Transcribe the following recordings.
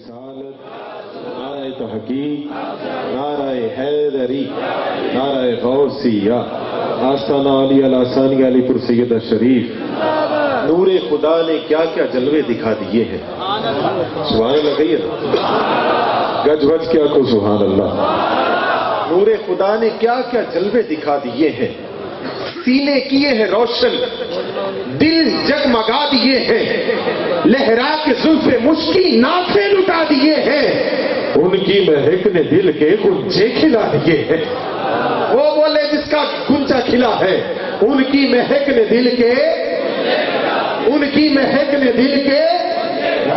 رسالت، نعرہ تحقیق، نعرہ حیدری، نعرہ غوثیہ، آستانہ علی الاسانی علی پور سید شریف۔ نور خدا نے کیا کیا جلوے دکھا دیے ہیں، سبحان اللہ کہیے نا، گج وج کیا کو سبحان اللہ۔ نور خدا نے کیا کیا جلوے دکھا دیے ہیں، سینے کیے ہیں روشن، دل جگمگا دیے ہیں، لہرا کے زلف مشکی نافے لٹا دیے ہیں، ان کی مہک نے دل کے گنجے کھلا دیے ہیں۔ وہ بولے جس کا گنجا کھلا ہے، ان کی مہک نے دل کے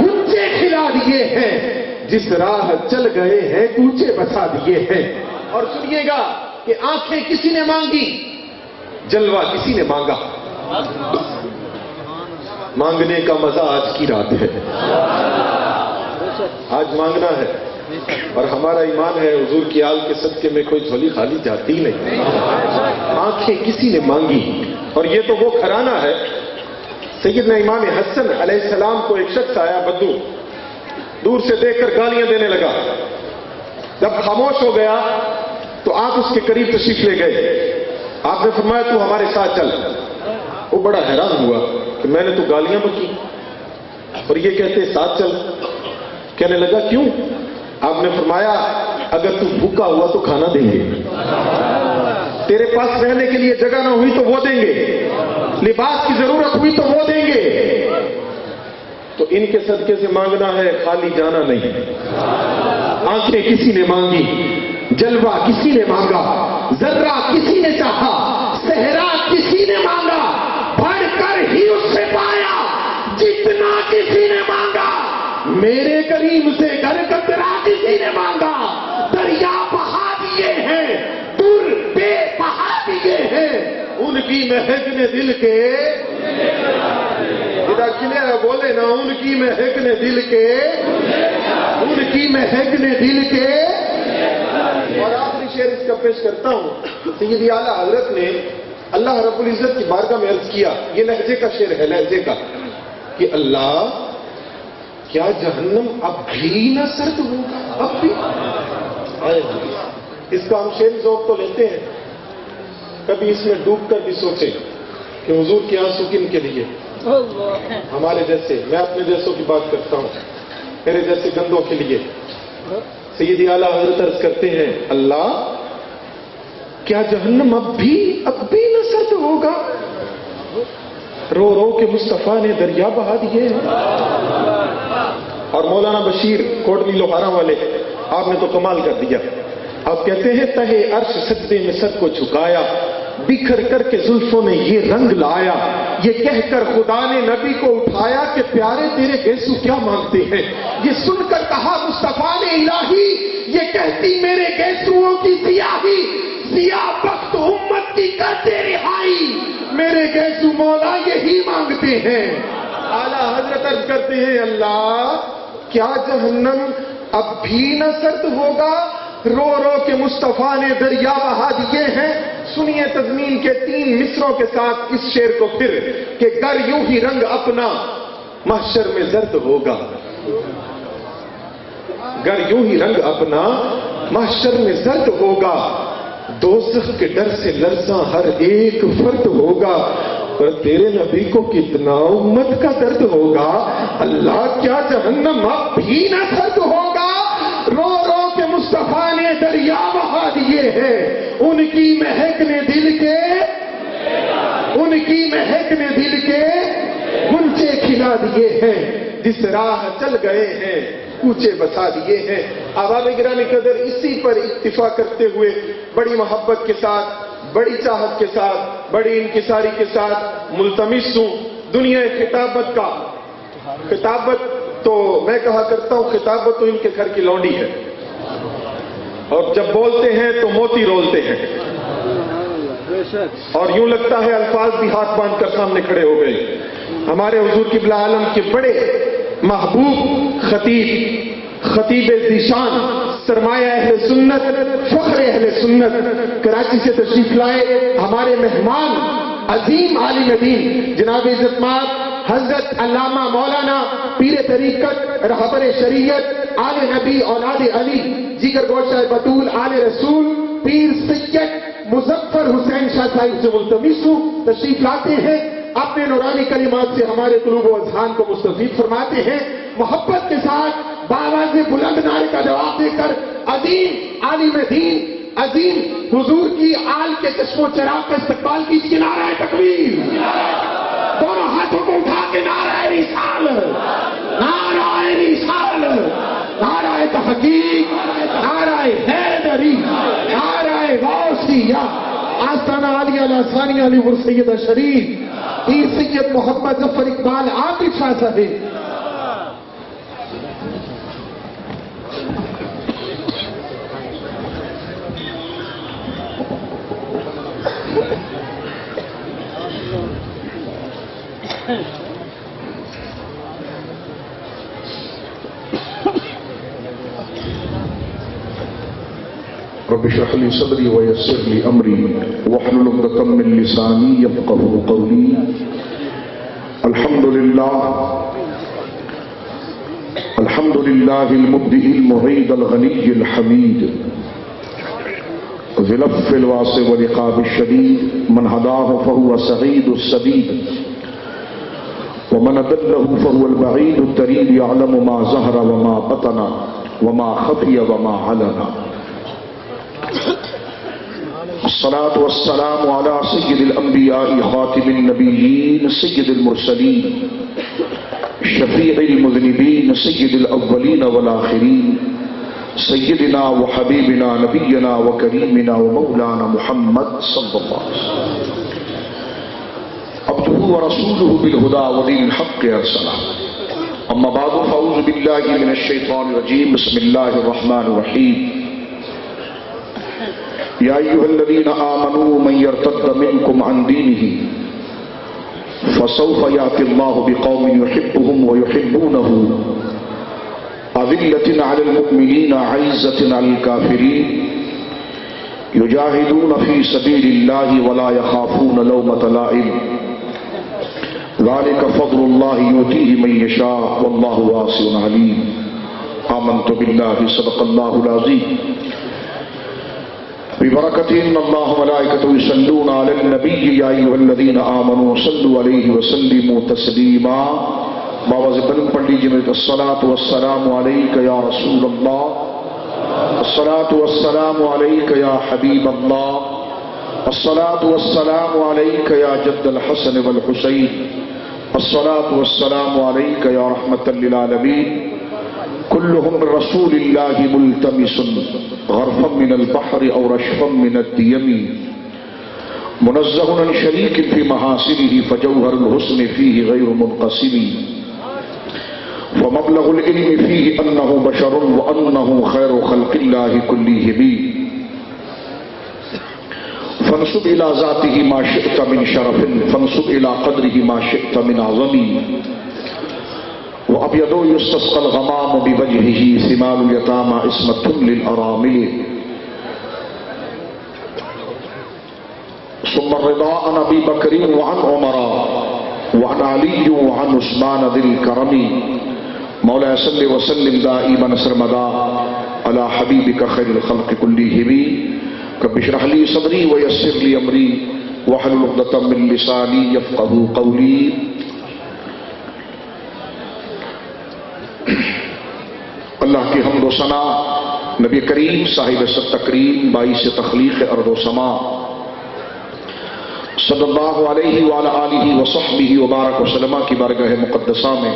گنجے کھلا دیے ہیں، جس راہ چل گئے ہیں کوچے بسا دیے ہیں۔ اور سنیے گا کہ آنکھیں کسی نے مانگی، جلوہ کسی نے مانگا، مانگنے کا مزہ آج کی رات ہے، آج مانگنا ہے، اور ہمارا ایمان ہے حضور کی آل کے صدقے میں کوئی جھولی خالی جاتی نہیں۔ آنکھیں کسی نے مانگی، اور یہ تو وہ گھرانہ ہے۔ سیدنا امام حسن علیہ السلام کو ایک شخص آیا بدو، دور سے دیکھ کر گالیاں دینے لگا، جب خاموش ہو گیا تو آپ اس کے قریب تشریف لے گئے، آپ نے فرمایا تو ہمارے ساتھ چل۔ وہ بڑا حیران ہوا کہ میں نے تو گالیاں بکی اور یہ کہتے ساتھ چل، کہنے لگا کیوں؟ آپ نے فرمایا اگر تو بھوکا ہوا تو کھانا دیں گے، تیرے پاس رہنے کے لیے جگہ نہ ہوئی تو وہ دیں گے، لباس کی ضرورت ہوئی تو وہ دیں گے، تو ان کے صدقے سے مانگنا ہے، خالی جانا نہیں۔ آنکھیں کسی نے مانگی، جلوہ کسی نے مانگا، ذرہ کسی نے چاہا، صحرا کسی نے مانگا، بڑھ کر ہی اس سے پایا جتنا کسی نے مانگا، میرے کریم سے گھر قطرہ کسی نے مانگا، دریا بہا دیے ہیں، در بے بہا دیے ہیں، ان کی مہک نے دل کے بولے نا، ان کی مہک نے دل کے، ان کی مہک نے دل کے۔ اور آخری شعر اس کا پیش کرتا ہوں۔ سیدی اعلیٰ حضرت نے اللہ رب العزت کی بارگاہ میں عرض کیا، یہ لہجے کا شعر ہے، لہجے کا، کہ اللہ کیا جہنم اب بھی نہ سرد ہوگا، اب بھی؟ اس کا ہم شعر ذوق تو لیتے ہیں، کبھی اس میں ڈوب کر بھی سوچیں کہ حضور کے آنسو کن کے لیے؟ ہمارے جیسے، میں اپنے جیسوں کی بات کرتا ہوں، میرے جیسے گندوں کے لیے۔ سیدی اعلیٰ حضرت عرض کرتے ہیں، اللہ کیا جہنم اب بھی نہ سرد ہوگا؟ رو رو کے مصطفیٰ نے دریا بہا دیے ہیں۔ اور مولانا بشیر کوٹلی لوہارا والے، آپ نے تو کمال کر دیا، آپ کہتے ہیں تہے عرش سجدے میں سر کو جھکایا، بکھر کر کے زلفوں نے یہ رنگ لایا، یہ کہہ کر خدا نے نبی کو اٹھایا کہ پیارے تیرے گیسو کیا مانگتے ہیں، یہ سن کر کہا مصطفیٰ نے الہی، یہ کہتی میرے گیسوؤں کی سیاہی، سیاہ بخت امت کی کرتے رہائی، میرے گیسو مولا یہی مانگتے ہیں۔ اعلیٰ حضرت عرض کرتے ہیں، اللہ کیا جہنم اب بھی نہ سرد ہوگا؟ رو رو کے مصطفیٰ نے دریا بہا دیے ہیں۔ سنیے تضمین کے 3 مصروں کے ساتھ اس شعر کو پھر، کہ گر یوں ہی رنگ اپنا محشر میں زرد ہوگا، گر یوں ہی رنگ اپنا محشر میں زرد ہوگا، دوزخ کے ڈر سے لرزاں ہر ایک فرد ہوگا، پر تیرے نبی کو کتنا امت کا درد ہوگا، اللہ کیا جہنم اب بھی نہ سرد ہوگا؟ رو رو کے مصطفیٰ نے دریا بہا دیے ہیں، ان کی مہک نے دل کے، ان کی مہک نے دل کے گنچے کھلا دیے ہیں، جس راہ چل گئے ہیں کوچے بسا دیے ہیں۔ احباب گرامی قدر، اسی پر اکتفا کرتے ہوئے بڑی محبت کے ساتھ، بڑی چاہت کے ساتھ، بڑی انکساری کے ساتھ ملتمس ہوں دنیا خطابت کا۔ خطابت تو میں کہا کرتا ہوں، خطابت تو ان کے گھر کی لونڈی ہے، اور جب بولتے ہیں تو موتی رولتے ہیں، اور یوں لگتا ہے الفاظ بھی ہاتھ باندھ کر سامنے کھڑے ہو گئے۔ ہمارے حضور قبلہ عالم کے بڑے محبوب خطیب ذیشان، سرمایہ اہل سنت، فخر اہل سنت، کراچی سے تشریف لائے ہمارے مہمان عظیم عالم دین جناب عزت مآب حضرت علامہ مولانا پیر طریقت رہبر شریعت آل نبی اولاد علی جگر گوشہ بطول آل رسول پیر سید مظفر حسین شاہ صاحب سے ملتمس ہوں تشریف لاتے ہیں، اپنے نورانی کلمات سے ہمارے قلوب و اذہان کو مستفید فرماتے ہیں، محبت کے ساتھ بآواز بلند نعرے کا جواب دے کر عظیم عالم دین عظیم حضور کی آل کے چشم و چراغ کا استقبال کیجیے۔ نعرہ تکبیر، دونوں ہاتھوں کو اٹھا کے نعرہ رسالت، نعرہ رسالت، نعرہ تحقیق، نعرہ حیدری، نعرہ غوثیہ، آستانہ عالیہ ثانیہ علی سید شریف پیر سید محمد ظفر اقبال عاقب شاہ صاحب۔ رب اشرح لي صدري ويسر لي امري واحلل عقدة من لساني يفقهوا قولي۔ الحمد لله المبدئ المعيد الغني الحميد ذي العفو الواسع والعقاب الشديد، من هداه فهو سعيد السديد ومن أضله فهو البعيد التريد، يعلم ما ظهر وما بطن وما خفي وما علن۔ الصلاة والسلام على سيد الأنبياء خاتم النبيين سيد المرسلين شفيع المذنبين سيد الأولين والآخرين، سيدنا وحبيبنا نبينا وكريمنا ومولانا محمد صلى الله عليه وسلم، عبده ورسوله بالهدى ودين الحق أرسله، أما بعد فأعوذ بالله من الشيطان الرجيم، بسم الله الرحمن الرحيم۔ يا أيها الذين آمنوا من يرتد منكم عن دينه فسوف يأتي الله بقوم يحبهم ويحبونه أذلة على المؤمنين عزة على الكافرين يجاهدون في سبيل الله ولا يخافون لومة لائم، ذلك فضل الله يؤتيه من يشاء والله واسع عليم۔ آمنت بالله صدق الله العظيم۔ ببركة إن الله وملائكته يصلون على النبي يا أيها الذين آمنوا صلوا عليه وسلموا تسليما۔ باواز بلند پڑھ لیجیے میرے، الصلاة والسلام عليك يا رسول الله، الصلاة والسلام عليك يا حبيب الله، الصلاة والسلام عليك يا جد الحسن والحسين، الصلاة والسلام عليك يا رحمة للعالمين، كلهم من رسول الله ملتمس غرفا من البحر أو رشفا من الديم، منزه عن شريك في محاسنه فجوهر الحسن فيه غير منقسم، ومبلغ العلم فيه أنه بشر وأنه خير خلق الله كلهم، فانسب إلى ذاته ما شئت من شرف، فانسب إلى قدره ما شئت من عظم، وأبيض يستسقى الغمام بوجهه ثمال اليتامى اسمة للأرامل، ثم الرضا عن أبي بكر وعن عمر وعن علي وعن عثمان ذي الكرم، مولاي صل وسلم دائما سرمدا على حبيبك خير الخلق كلهم، رب اشرح لي صدري ويسر لي أمري واحلل عقدة من لساني يفقهوا قولي۔ اللہ کی حمد و ثنا نبی کریم صاحب ست تکریم باعث تخلیق ارض و سما صلی اللہ علیہ وعلی آلہ وصحبہ وبارک وسلم کی بارگاہ مقدسہ میں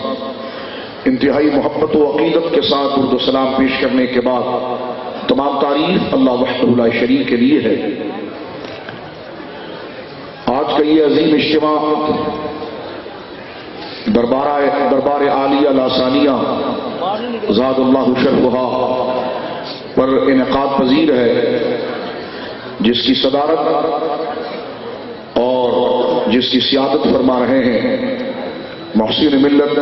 انتہائی محبت و عقیدت کے ساتھ درود و سلام پیش کرنے کے بعد تمام تعریف اللہ وحدہ لا شریک کے لیے ہے۔ آج کا یہ عظیم اجتماع دربار عالیہ لاثانیہ زاد اللہ شرفہا پر انعقاد پذیر ہے، جس کی صدارت اور جس کی سیادت فرما رہے ہیں محسن ملت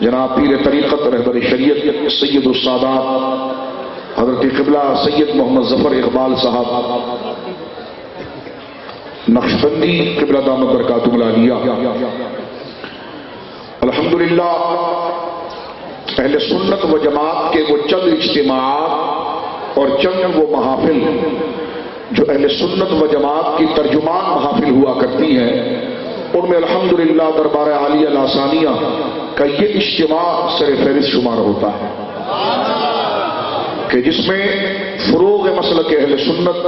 جناب پیر طریقت رہبر شریعت سید السادات حضرت قبلہ سید محمد ظفر اقبال صاحب نقشبندی قبلہ دامت برکاتہ العالیہ۔ الحمدللہ اہل سنت و جماعت کے وہ چند اجتماعات اور چند وہ محافل جو اہل سنت و جماعت کی ترجمان محافل ہوا کرتی ہیں، ان میں الحمدللہ دربار عالیہ لاثانیہ کا یہ اجتماع سر فہرست شمار ہوتا ہے کہ جس میں فروغ مسلک اہل سنت،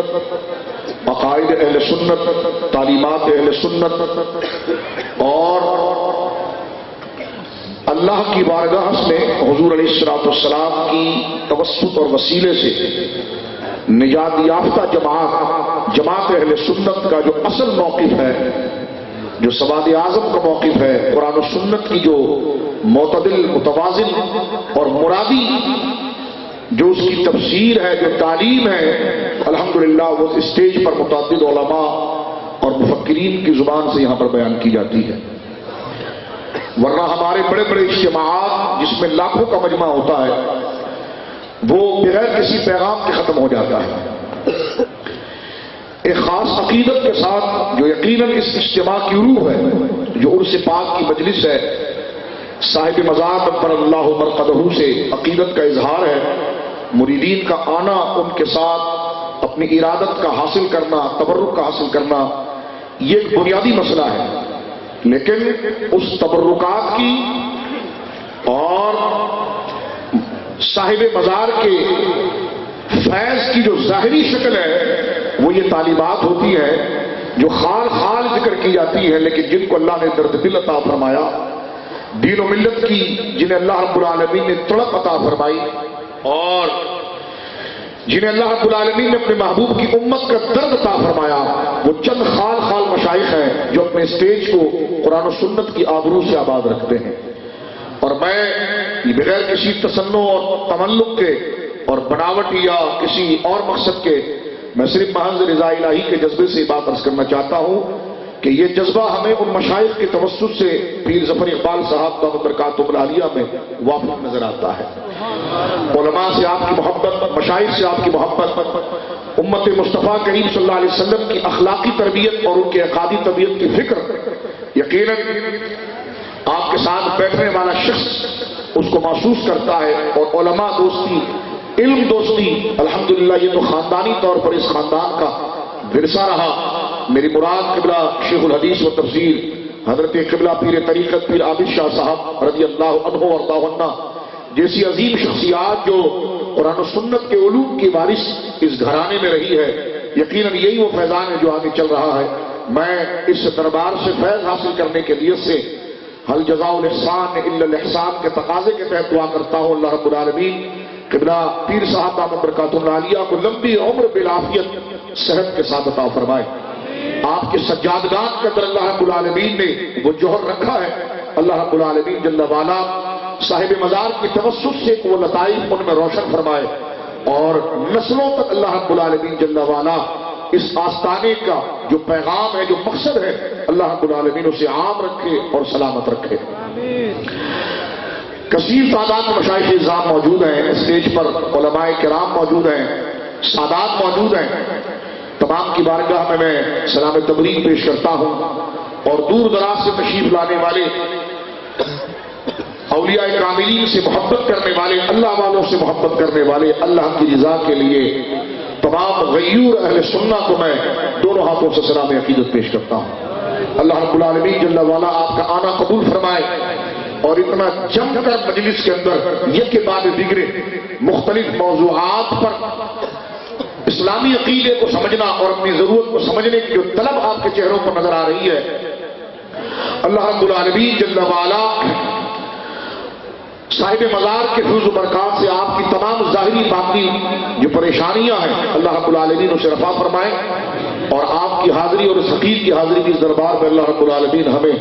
عقائد اہل سنت، تعلیمات اہل سنت اور اللہ کی بارگاہ میں حضور علیہ الصلوۃ والسلام کی توسط اور وسیلے سے نجات یافتہ جماعت اہل سنت کا جو اصل موقف ہے، جو سواد اعظم کا موقف ہے، قرآن و سنت کی جو معتدل، متوازن اور مرادی جو اس کی تفسیر ہے، جو تعلیم ہے، الحمدللہ وہ اسٹیج پر متعدد علماء اور مفکرین کی زبان سے یہاں پر بیان کی جاتی ہے۔ ورنہ ہمارے بڑے بڑے اجتماعات جس میں لاکھوں کا مجمع ہوتا ہے، وہ بغیر کسی پیغام کے ختم ہو جاتا ہے۔ ایک خاص عقیدت کے ساتھ جو یقیناً اس اجتماع کی روح ہے، جو عرس پاک کی مجلس ہے، صاحب مزار نور اللہ مرقدہ سے عقیدت کا اظہار ہے، مریدین کا آنا، ان کے ساتھ اپنی ارادت کا حاصل کرنا، تبرک کا حاصل کرنا، یہ ایک بنیادی مسئلہ ہے۔ لیکن اس تبرکات کی اور صاحب مزار کے فیض کی جو ظاہری شکل ہے وہ یہ تعلیمات ہوتی ہے جو خال خال ذکر کی جاتی ہے، لیکن جن کو اللہ نے درد دل عطا فرمایا، دین و ملت کی جنہیں اللہ رب العالمین نے تڑپ عطا فرمائی، اور جنہیں اللہ رب العالمین نے اپنے محبوب کی امت کا درد عطا فرمایا، وہ چند خال خال مشائخ ہیں جو اپنے اسٹیج کو قرآن و سنت کی آبرو سے آباد رکھتے ہیں۔ اور میں بغیر کسی تصنع اور تملق کے اور بناوٹ یا کسی اور مقصد کے، میں صرف محض رضا الہی کے جذبے سے بات عرض کرنا چاہتا ہوں کہ یہ جذبہ ہمیں ان مشائخ کے توسط سے پیر ظفر اقبال صاحب کا برکاتہ العالیہ میں وافق نظر آتا ہے۔ علماء سے آپ کی محبت، مشائخ سے آپ کی محبت، امت مصطفیٰ کریم صلی اللہ علیہ وسلم کی اخلاقی تربیت اور ان کی عقائدی تربیت کی فکر، یقیناً آپ کے ساتھ بیٹھنے والا شخص اس کو محسوس کرتا ہے۔ اور علماء دوستی، علم دوستی، الحمدللہ یہ تو خاندانی طور پر اس خاندان کا ورثہ رہا۔ میری مراد قبلہ شیخ الحدیث و تفسیر حضرت قبلہ پیر طریقت پیر عابد شاہ صاحب رضی اللہ عنہ وارضاہ عنہ جیسی عظیم شخصیات جو قرآن و سنت کے علوم کی وارث اس گھرانے میں رہی ہے، یقیناً یہی وہ فیضان ہے جو آگے چل رہا ہے۔ میں اس دربار سے فیض حاصل کرنے کے لیے سے حل جزاء الاحسان الا الاحسان کے تقاضے کے تحت دعا کرتا ہوں، اللہ رب العالمین قبلہ پیر صاحب دامت برکاتہ العالیہ کو لمبی عمر بالعافیت صحت کے ساتھ عطا فرمائے۔ آپ کے سجادگان کے اندر اللہ رب العالمین نے وہ جوہر رکھا ہے، اللہ رب العالمین جل وعلا صاحب مزار کی توسط سے وہ لطائف ان میں روشن فرمائے، اور نسلوں تک اللہ رب العالمین جل وعلا اس آستانے کا جو پیغام ہے، جو مقصد ہے، اللہ رب العالمین اسے عام رکھے اور سلامت رکھے۔ کثیر تعداد میں مشائخ اعظام موجود ہیں، اسٹیج پر علماء کرام موجود ہیں، سادات موجود ہیں، تمام کی بارگاہ میں سلام تبریک پیش کرتا ہوں، اور دور دراز سے تشریف لانے والے اولیاء کاملین سے محبت کرنے والے، اللہ والوں سے محبت کرنے والے، اللہ کی رضا کے لیے تمام غیور اہل سنہ کو میں دونوں ہاتھوں سے سلام عقیدت پیش کرتا ہوں۔ اللہ رب العالمین جل وعلا آپ کا آنا قبول فرمائے، اور اتنا جم کر مجلس کے اندر یہ کے بعد دیگرے مختلف موضوعات پر اسلامی عقیدے کو سمجھنا اور اپنی ضرورت کو سمجھنے کی جو طلب آپ کے چہروں پر نظر آ رہی ہے، اللہ رب العالمین جل وعلا صاحب مزار کے فیض و برکات سے آپ کی تمام ظاہری باطنی جو پریشانیاں ہیں اللہ رب العالمین اسے رفع فرمائے، اور آپ کی حاضری اور اس حقیق کی حاضری کی دربار میں اللہ رب العالمین ہمیں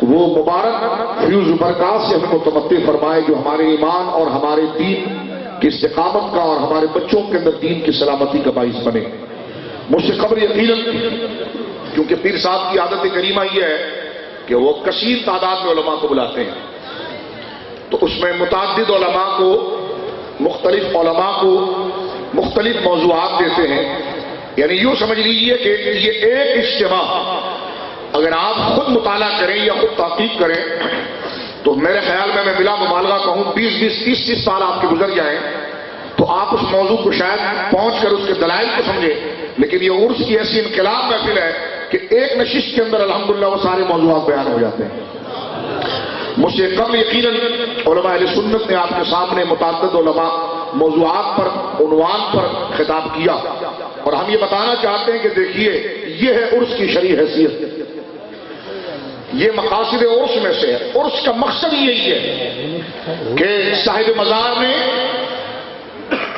وہ مبارک فیض و برکات سے ہمیں متمتع فرمائے جو ہمارے ایمان اور ہمارے دین کی استقامت کا اور ہمارے بچوں کے اندر دین کی سلامتی کا باعث بنے۔ مجھ سے خبر یقیناً، کیونکہ پیر صاحب کی عادت کریمہ یہ ہے کہ وہ کثیر تعداد میں علماء کو بلاتے ہیں، تو اس میں متعدد علماء کو، مختلف علماء کو مختلف موضوعات دیتے ہیں۔ یعنی یوں سمجھ لیجئے کہ یہ ایک اجتماع اگر آپ خود مطالعہ کریں یا خود تحقیق کریں تو میرے خیال میں بلا مبالغہ کہوں 20-30 سال آپ کے گزر جائیں تو آپ اس موضوع کو شاید پہنچ کر اس کے دلائل کو سمجھیں، لیکن یہ عرس کی ایسی انقلاب محفل ہے کہ ایک نشست کے اندر الحمدللہ وہ سارے موضوعات بیان ہو جاتے ہیں۔ مجھ سے قبل یقیناً علماء اہل سنت نے آپ کے سامنے متعدد علماء موضوعات پر عنوان پر خطاب کیا، اور ہم یہ بتانا چاہتے ہیں کہ دیکھیے یہ ہے عرس کی شرعی حیثیت، یہ مقاصد عرس میں سے ہے۔ عرس کا مقصد یہی ہے کہ صاحب مزار نے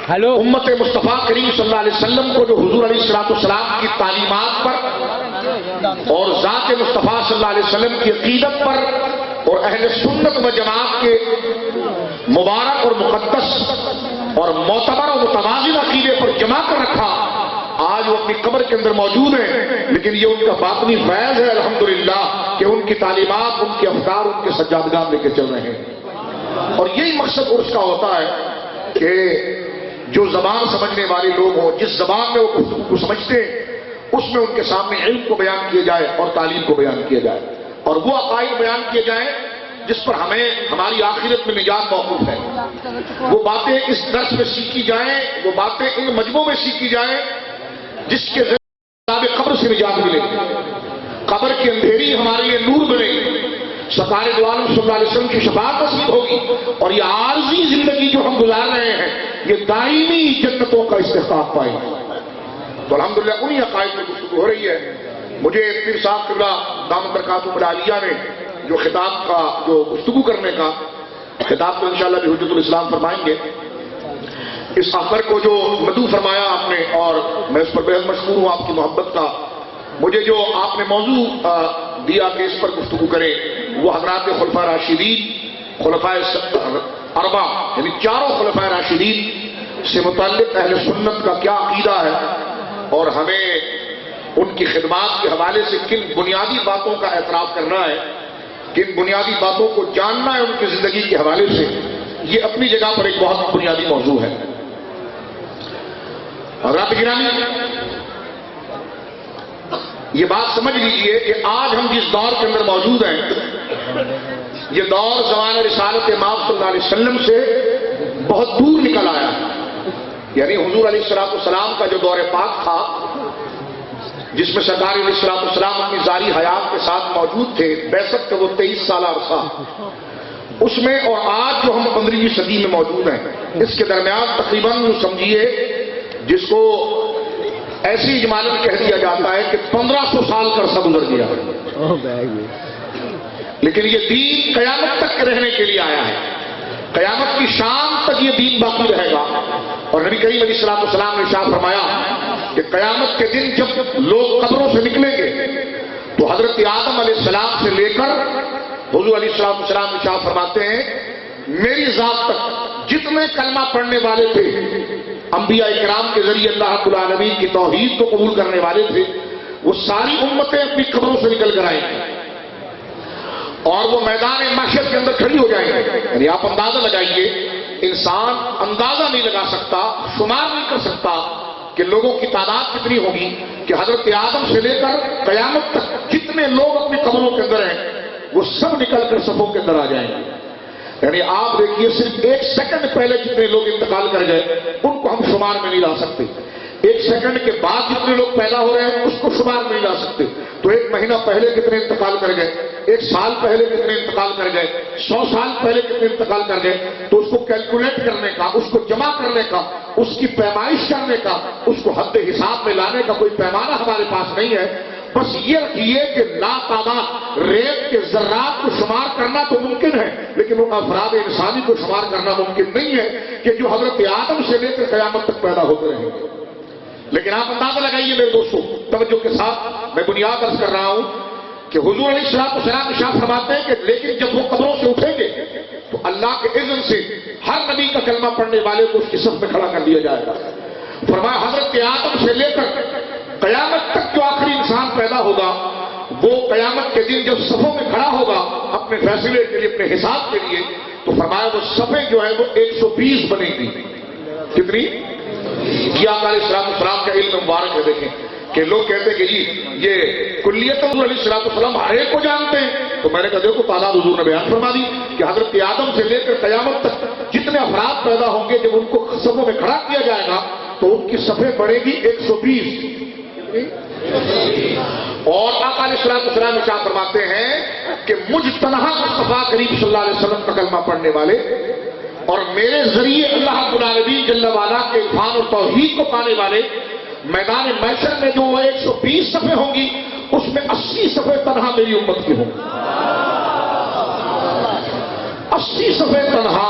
امت مصطفیٰ کریم صلی اللہ علیہ وسلم کو جو حضور علیہ السلام کی تعلیمات پر اور ذات مصطفیٰ صلی اللہ علیہ وسلم کی عقیدت پر اور اہل سنت و جماعت کے مبارک اور مقدس اور معتبر و متوازن عقیدے پر جمع کر رکھا، آج وہ اپنی قبر کے اندر موجود ہیں، لیکن یہ ان کا باطنی فیض ہے الحمدللہ کہ ان کی تعلیمات، ان کے افکار، ان کے سجادگان لے کے چل رہے ہیں۔ اور یہی مقصد عرس کا ہوتا ہے کہ جو زبان سمجھنے والے لوگ ہوں، جس زبان میں وہ گفتگو کو سمجھتے ہیں، اس میں ان کے سامنے علم کو بیان کیا جائے اور تعلیم کو بیان کیا جائے، اور وہ عقائد بیان کیے جائیں جس پر ہمیں ہماری آخرت میں نجات موقوف ہے۔ وہ باتیں اس درس میں سیکھی جائیں، وہ باتیں ان مجموعوں میں سیکھی جائیں جس کے ذریعے عذاب قبر سے نجات ملے گی، قبر کی اندھیری ہمارے لیے نور بنے گی، سرکار دو عالم صلی اللہ علیہ وسلم کی شفاعت نصیب ہوگی، اور یہ عارضی زندگی جو ہم گزار رہے ہیں یہ دائمی جنتوں کا استحقاق پائے گی۔ تو الحمدللہ انہی عقائد میں گفتگو ہو رہی ہے۔ مجھے پیر صاحب قبلہ دامت برکاتہم العالیہ نے جو خطاب کا، جو گفتگو کرنے کا خطاب کو انشاءاللہ بھی حجت الاسلام فرمائیں گے، اس آخر کو جو مدعو فرمایا آپ نے، اور میں اس پر بہت مشکور ہوں آپ کی محبت کا۔ مجھے جو آپ نے موضوع دیا کہ اس پر گفتگو کریں، وہ حضرات خلفاء راشدین، خلفاء اربع یعنی چاروں خلفاء راشدین سے متعلق اہل سنت کا کیا عقیدہ ہے، اور ہمیں ان کی خدمات کے حوالے سے کن بنیادی باتوں کا اعتراف کرنا ہے، کن بنیادی باتوں کو جاننا ہے ان کی زندگی کے حوالے سے، یہ اپنی جگہ پر ایک بہت بنیادی موضوع ہے۔ حضرات گرامی، یہ بات سمجھ لیجئے کہ آج ہم جس دور کے اندر موجود ہیں، یہ دور زمان رسالت امام صلی اللہ علیہ وسلم سے بہت دور نکل آیا ہے۔ یعنی حضور علیہ السلام کا جو دور پاک تھا، جس میں سرکار علیہ السلام اپنی ظاہری حیات کے ساتھ موجود تھے، بعثت کا وہ 23 سالہ عرصہ، اس میں اور آج جو ہم 15ویں صدی میں موجود ہیں، اس کے درمیان تقریباً سمجھیے جس کو ایسی اجمالاً کہہ دیا جاتا ہے کہ 1500 سال کا عرصہ گزر گیا، لیکن یہ دین قیامت تک رہنے کے لیے آیا ہے، قیامت کی شام تک یہ دین باقی رہے گا۔ اور نبی کریم علیہ السلام نے ارشاد فرمایا کہ قیامت کے دن جب لوگ قبروں سے نکلیں گے تو حضرت آدم علیہ السلام سے لے کر حضور علیہ السلام ارشاد فرماتے ہیں میری ذات تک جتنے کلمہ پڑھنے والے تھے، انبیاء کرام کے ذریعے اللہ رب العالمین کی توحید کو قبول کرنے والے تھے، وہ ساری امتیں اپنی قبروں سے نکل کر آئیں گی اور وہ میدان محشر کے اندر کھڑی ہو جائیں گے۔ یعنی آپ اندازہ لگائیے، انسان اندازہ نہیں لگا سکتا، شمار نہیں کر سکتا کہ لوگوں کی تعداد کتنی ہوگی کہ حضرت آدم سے لے کر قیامت تک جتنے لوگ اپنی قبروں کے اندر ہیں وہ سب نکل کر صفوں کے اندر آ جائیں گے۔ یعنی آپ دیکھیے صرف 1 سیکنڈ پہلے جتنے لوگ انتقال کر گئے ان کو ہم شمار میں نہیں لا سکتے، 1 سیکنڈ کے بعد جتنے لوگ پیدا ہو رہے ہیں اس کو شمار میں نہیں لا سکتے، تو 1 مہینہ پہلے کتنے انتقال کر گئے، 1 سال پہلے کتنے انتقال کر گئے، 100 سال پہلے کتنے انتقال کر گئے، تو اس کو کیلکولیٹ کرنے کا، اس کو جمع کرنے کا، اس کی پیمائش کرنے کا، اس کو حد حساب میں لانے کا کوئی پیمانہ ہمارے پاس نہیں ہے۔ بس یہ رکھیے کہ لا تعداد ریت کے ذرات کو شمار کرنا تو ممکن ہے، لیکن وہ افراد انسانی کو شمار کرنا ممکن نہیں ہے کہ جو حضرت آدم سے لے کر قیامت تک پیدا ہوتے رہیں گے۔ لیکن آپ اندازہ لگائیے میرے دوستوں، توجہ کے ساتھ میں بنیاد عرض کر رہا ہوں کہ حضور علیہ السلام ارشاد فرماتے ہیں کہ لیکن جب وہ قبروں سے اٹھیں گے تو اللہ کے اذن سے ہر نبی کا کلمہ پڑھنے والے کو اس کی صف میں کھڑا کر دیا جائے گا۔ فرمایا حضرت آدم سے لے کر قیامت تک جو آخری انسان پیدا ہوگا وہ قیامت کے دن جب صفوں میں کھڑا ہوگا اپنے فیصلے کے لیے، اپنے حساب کے لیے، تو فرمایا وہ صفیں جو ہے وہ 120 بنے گی۔ کتنی؟ یہ آقا علیہ السلام کا علم مبارک ہے۔ دیکھیں کہ لوگ کہتے ہیں کہ جی یہ کلیت حضور علیہ السلام ہر ایک کو جانتے ہیں. تو میں نے کہا دیکھو تعداد حضور نے بیان فرما دی کہ حضرت آدم سے لے کر قیامت تک جتنے افراد پیدا ہوں گے جب ان کو صفوں میں کھڑا کیا جائے گا تو ان کی صفیں بڑھے گی 120. اور آقا علیہ السلام ارشاد فرماتے ہیں کہ مجھ تنہا مصطفیٰ کریم صلی اللہ علیہ وسلم کا کلمہ پڑھنے والے اور میرے ذریعے اللہ رب العالمین جل وعلا کے عرفان اور توحید کو پانے والے میدان محشر میں جو 120 صفیں ہوں گی اس میں 80 صفیں تنہا میری امت کی ہوں گی. 80 صفیں تنہا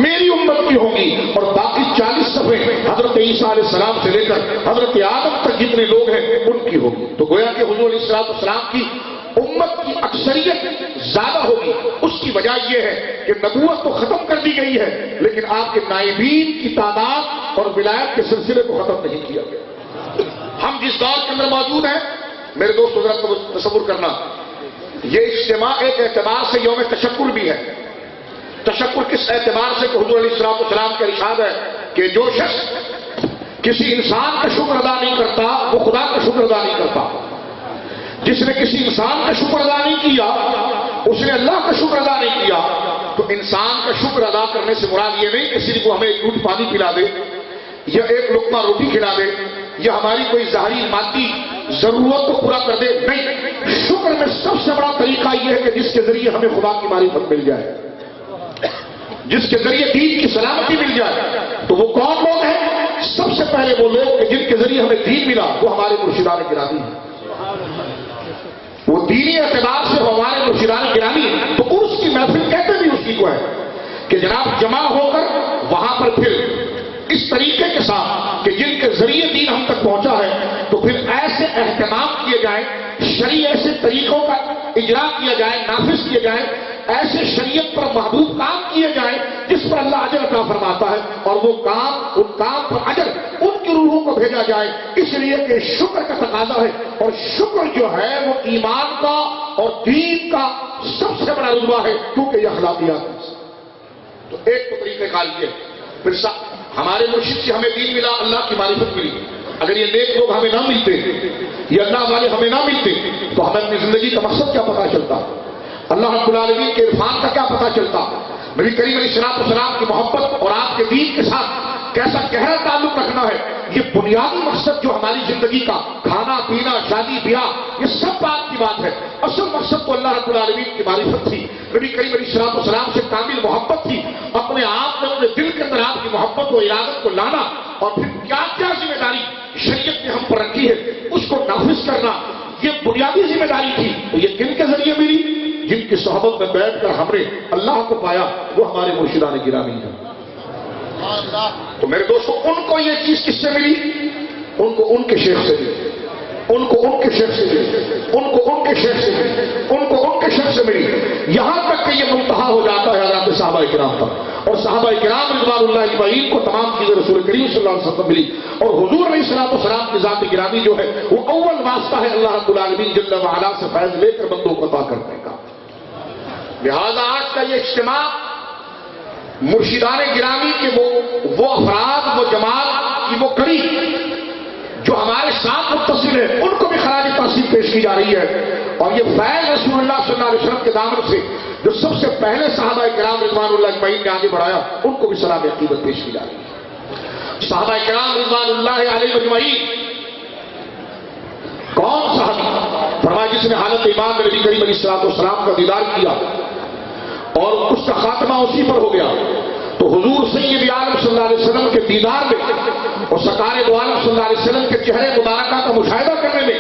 میری امت کی ہوں گی اور باقی 40 صفیں حضرت عیسیٰ علیہ السلام سے لے کر حضرت آدم تک جتنے لوگ ہیں ان کی ہوگی. تو گویا کہ حضور علیہ السلام کی امت کی اکثریت زیادہ ہوگی. اس کی وجہ یہ ہے کہ نبوت تو ختم کر دی گئی ہے لیکن آپ کے نائبین کی تعداد اور ولایت کے سلسلے کو ختم نہیں کیا گیا. ہم جس دور کے اندر موجود ہیں میرے دوستو ذرا تصور کرنا یہ اجتماع ایک اعتبار سے یوم تشکر بھی ہے. تشکر کس اعتبار سے کہ حضور علیہ السلام کا ارشاد ہے کہ جو شخص کسی انسان کا شکر ادا نہیں کرتا وہ خدا کا شکر ادا نہیں کرتا. جس نے کسی انسان کا شکر ادا نہیں کیا اس نے اللہ کا شکر ادا نہیں کیا. تو انسان کا شکر ادا کرنے سے مراد یہ نہیں کہ صرف وہ ہمیں ایک گھونٹ پانی پلا دے یا ایک لقمہ روٹی کھلا دے یا ہماری کوئی ظاہری مادی ضرورت کو پورا کر دے. نہیں، شکر میں سب سے بڑا طریقہ یہ ہے کہ جس کے ذریعے ہمیں خدا کی معرفت مل جائے، جس کے ذریعے دین کی سلامتی مل جائے. تو وہ کون لوگ ہیں؟ سب سے پہلے وہ لوگ کہ جن کے ذریعے ہمیں دین ملا وہ ہمارے مرشدان گرامی ہیں. وہ دینی اعتبار سے وہ ہمارے مرشدان گرامی ہیں. تو عرس کی محفل کہتے بھی اسی کو ہے کہ جناب جمع ہو کر وہاں پر پھر اس طریقے کے ساتھ کہ جن کے ذریعے دین ہم تک پہنچا ہے تو پھر ایسے اہتمام کیے جائیں، شرعی ایسے طریقوں کا اجرا کیا جائے، نافذ کیے جائیں، ایسے شریعت پر محبوب کام کیے جائیں جس پر اللہ اجر عطا فرماتا ہے اور وہ کام ان کام پر اجر ان کی روحوں کو بھیجا جائے. اس لیے کہ شکر کا تقاضا ہے اور شکر جو ہے وہ ایمان کا اور دین کا سب سے بڑا رتبہ ہے کیونکہ یہ اخلاقیات ہے. تو ایک تو طریقہ کار یہ پھر ہمارے مرشد سے ہمیں دین ملا، اللہ کی معرفت ملی. اگر یہ نیک لوگ ہمیں نہ ملتے، یہ اللہ والے ہمیں نہ ملتے تو ہمیں اپنی زندگی کا مقصد کیا پتا چلتا، اللہ رب العالمین کے عرفان کا کیا پتا چلتا، نبی کریم علیہ السلام کی محبت اور آپ کے دین کے ساتھ کیسا گہرا تعلق رکھنا ہے. یہ بنیادی مقصد جو ہماری زندگی کا کھانا پینا شادی بیاہ یہ سب بات کی بات ہے. اصل مقصد تو اللہ رب العالمین کی معرفت تھی، نبی کریم علیہ السلام سے کامل محبت تھی، اپنے آپ میں اپنے دل کے اندر آپ کی محبت و ارادت کو لانا اور پھر کیا کیا ذمہ داری شریعت نے ہم پر رکھی ہے اس کو نافذ کرنا، یہ بنیادی ذمہ داری تھی. تو یہ کن کے ذریعے ملی؟ جن کی صحبت میں بیٹھ کر ہم نے اللہ کو پایا وہ ہمارے مرشدان گرامی ہیں. تو میرے دوستو ان کو یہ چیز کس سے ملی؟ ان کو ان کے شیخ سے ملی، ان کو ان کے شیخ سے ملی، ان کو ان کے شیخ سے ملی، ان کو ان کے شیخ سے ملی. یہاں تک کہ یہ منتہا ہو جاتا ہے حضرات صحابہ کرام پر، اور صحابہ کرام رضوان اللہ اجمعین کو تمام چیزیں رسول کریم صلی اللہ علیہ وسلم ملی. اور حضور علیہ السلام کی ذات گرامی جو ہے وہ اول واسطہ ہے اللہ رب العالمین جل وعلا سے فیض لے کر بندوں کو عطا کرنے کا. لہذا آج کا یہ اجتماع مرشدان گرامی کے وہ افراد، وہ جماعت کی وہ کڑی جو ہمارے ساتھ متصل ہے ان کو بھی خراج تحسین پیش کی جا رہی ہے. اور یہ فیض رسول اللہ صلی اللہ علیہ وسلم کے دامن سے جو سب سے پہلے صحابہ کرام رضوان اللہ اجمعین نے آگے بڑھایا ان کو بھی سلام عقیدت پیش کی جا رہی ہے. صحابہ کرام رضوان اللہ علیہ اجمعین کون صحابی؟ فرمایا جس نے حالت ایمان میں نبی کریم علیہ السلام کا دیدار کیا اور اس کا خاتمہ اسی پر ہو گیا تو حضور سید عالم صلی اللہ علیہ وسلم کے دیدار میں اور سرکار دو عالم صلی اللہ علیہ وسلم کے چہرے مبارکہ کا مشاہدہ کرنے میں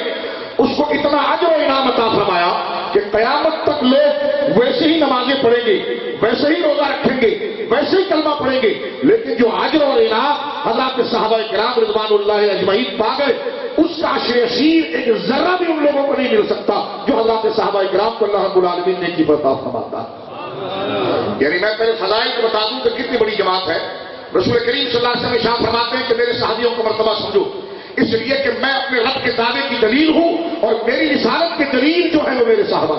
اس کو اتنا اجر و انعام عطا فرمایا کہ قیامت تک لوگ ویسے ہی نمازیں پڑھیں گے، ویسے ہی روزہ رکھیں گے، ویسے ہی کلمہ پڑھیں گے، لیکن جو اجر اور انعام حضرات صحابہ کرام رضوان اللہ اجمعین پا گئے اس کا عشر عشیر ایک ذرہ بھی ان لوگوں کو نہیں مل سکتا جو حضرات صحابہ کرام کو اللہ رب العالمین نے کی عطا فرماتا. یعنی میں پہلے فضائل کو بتا دوں کہ کتنی بڑی جماعت ہے. رسول کریم صلی اللہ علیہ وسلم ارشاد فرماتے ہیں کہ میرے صحابیوں کا مرتبہ سمجھو، اس لیے کہ میں اپنے رب کے دعوے کی دلیل ہوں اور میری رسالت کی دلیل جو ہے وہ میرے صحابہ.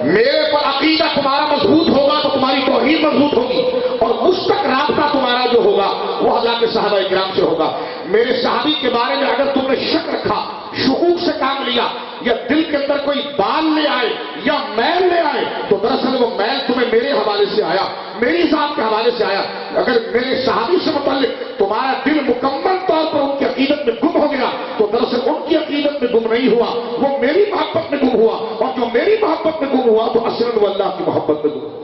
میرے پر عقیدہ تمہارا مضبوط ہوگا تو تمہاری توحید مضبوط ہوگی اور مجھ تک رابطہ تمہارا جو ہوگا وہ حضرات صحابہ کرام سے ہوگا. میرے صحابی کے بارے میں اگر تم نے شک رکھا، شکوک سے کام لیا، یا دل کے اندر کوئی بال لے آئے یا میل لے آئے، تو دراصل وہ میل تمہیں میرے حوالے سے آیا، میری ذات کے حوالے سے آیا. اگر میرے صحابی سے متعلق تمہارا دل مکمل طور پر ان کی عقیدت میں گم ہو گیا، تو دراصل ان کی عقیدت میں گم نہیں ہوا، وہ میری محبت میں گم ہوا، اور جو میری محبت میں گم ہوا تو اصلاً وہ اللہ کی محبت میں گم ہوا.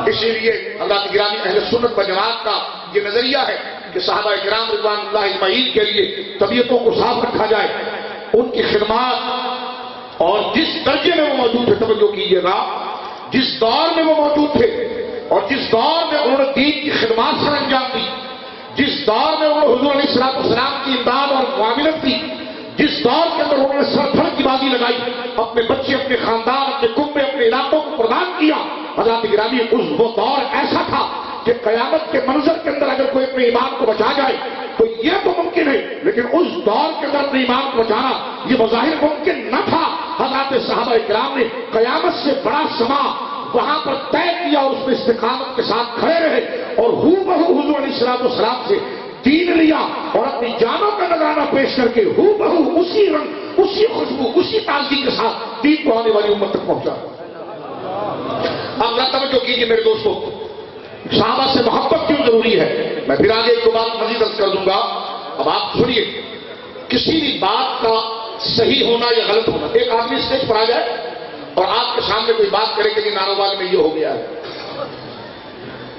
اسی لیے اللہ کی گرامی اہل سنت و جماعت کا یہ نظریہ ہے کہ صحابہ کرام رضوان اللہ اجمعین کے لیے طبیعتوں کو صاف رکھا جائے، ان کی خدمات اور جس درجے میں وہ موجود تھے، توجہ کیجیے گا، جس دور میں وہ موجود تھے اور جس دور میں انہوں نے دین کی خدمات سر انجام دی، جس دور میں انہوں نے حضور علیہ الصلوۃ والسلام کی امداد اور معاونت کی، جس دور کے اندر انہوں نے سر دھڑ کی بازی لگائی، اپنے بچے، اپنے خاندان، اپنے کنبے، اپنے علاقوں کو قربان کیا. حضرات گرامی وہ دور ایسا تھا کہ قیامت کے منظر کے اندر اگر کوئی اپنے ایمان کو بچا جائے تو یہ تو ممکن ہے، لیکن اس دور کے اندر اپنے ایمان کو بچانا یہ بظاہر ممکن نہ تھا. حضرات صحابہ کرام نے قیامت سے بڑا سما وہاں پر طے کیا اور اس میں استقامت کے ساتھ کھڑے رہے اور ہو بہو حضور علیہ الصلوۃ والسلام سے دین لیا اور اپنی جانوں کا نذرانہ پیش کر کے ہو بہو اسی رنگ، اسی خوشبو، اسی تازگی کے ساتھ دین کو آنے والی امت تک پہنچا. اب ذرا توجہ کیجیے میرے دوستوں، صحابہ سے محبت کیوں ضروری ہے؟ میں پھر آگے ایک دو بات مزید عرض کر دوں گا. اب آپ سنیے، کسی بھی بات کا صحیح ہونا یا غلط ہونا، ایک آدمی اسٹیج پر آ جائے اور آپ کے سامنے کوئی بات کرے کہ ناروال میں یہ ہو گیا ہے،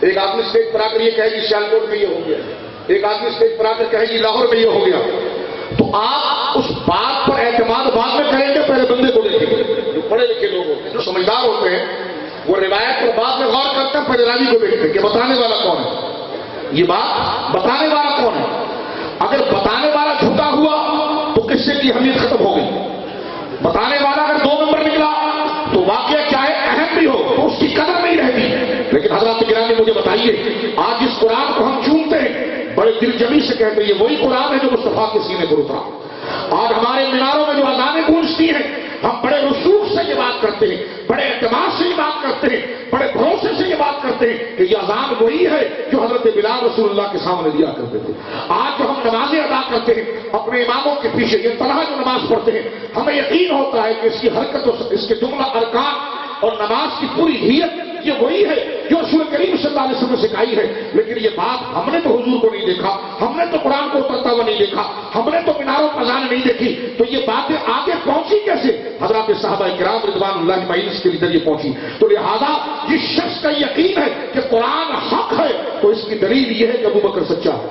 ایک آدمی اسٹیج پر آ کر یہ کہے گی سیالکوٹ میں یہ ہو گیا، ایک آدمی اسٹیج پر آ کر کہے گی لاہور میں یہ ہو گیا، تو آپ اس بات پر اعتماد بعد میں کریں گے، پہلے بندے کو دیکھیں گے. جو پڑھے لکھے لوگ ہوتے ہیں، جو سمجھدار ہوتے ہیں، وہ روایت پر بعد میں غور کرتے ہیں، پہلے راوی کو دیکھتے ہیں کہ بتانے والا کون ہے، یہ بات بتانے والا کون ہے. اگر بتانے والا جھوٹا ہوا تو قصے کی اہمیت ختم ہو گئی. بتانے والا اگر 2 نمبر نکلا تو واقعہ چاہے اہم بھی ہو تو اس کی قدر نہیں رہتی. لیکن حضرات گرامی مجھے بتائیے، آج جس قرآن کو ہم چومتے ہیں، بڑے دل جمی سے کہتے ہیں یہ وہی قرآن ہے جو مصطفیٰ کے سینے پر اترا. آج ہمارے میناروں میں جو اذانیں گونجتی ہیں، ہم بڑے رسوخ سے یہ بات کرتے ہیں، بڑے اعتماد سے یہ بات کرتے ہیں، بڑے بھروسے سے یہ بات کرتے ہیں کہ یہ اذان وہی ہے جو حضرت بلال رسول اللہ کے سامنے دیا کرتے تھے. آج جو ہم نمازیں ادا کرتے ہیں اپنے اماموں کے پیچھے، یہ طرح جو نماز پڑھتے ہیں، ہمیں یقین ہوتا ہے کہ اس کی حرکت اور اس کے جملہ ارکان اور نماز کی پوری نیت یہ وہی ہے جو رسول کریم صلی اللہ علیہ وسلم نے سکھائی ہے. لیکن یہ بات ہم نے تو حضور کو نہیں دیکھا، ہم نے تو قرآن کو اترتا ہوا نہیں دیکھا، ہم نے تو میناروں پر اذان نہیں دیکھی، تو یہ باتیں آگے پہنچی کیسے؟ حضرات صحابہ کرام رضوان اللہ اجمعین کے ذریعے پہنچی. تو لہذا جس شخص کا یقین ہے کہ قرآن حق ہے تو اس کی دلیل یہ ہے کہ ابو بکر سچا ہے.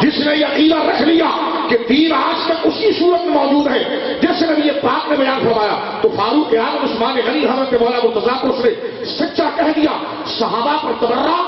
جس نے یہ عقیدہ رکھ لیا کہ دین آج تک اسی صورت میں موجود ہے جیسے نبی پاک نے بیان فرمایا، تو فاروق اعظم عثمان غنی حضرت مولا مرتضیٰ کو اس نے سچا کہہ دیا. صحابہ پر تبرہ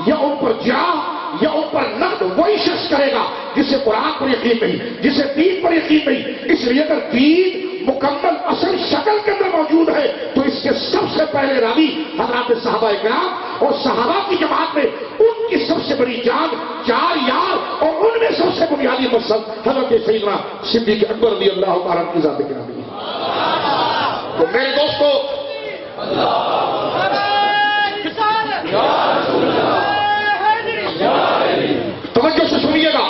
یا ان پر جرح یا ان پر نقد وہی شخص کرے گا جسے قرآن پر یقین نہیں، جسے دین پر یقین نہیں. اس لیے اگر دین مکمل اصل شکل کے اندر موجود ہے تو اس کے سب سے پہلے راوی حضرات صحابہ کرام اور صحابہ کی جماعت میں ان کی سب سے بڑی جان، 4 یار، اور ان میں سب سے بنیادی مقصد حضرت سیدنا صدیق اکبر رضی اللہ تعالیٰ کی ذات گرامی. تو میرے دوستو، توجہ سے سنیے گا،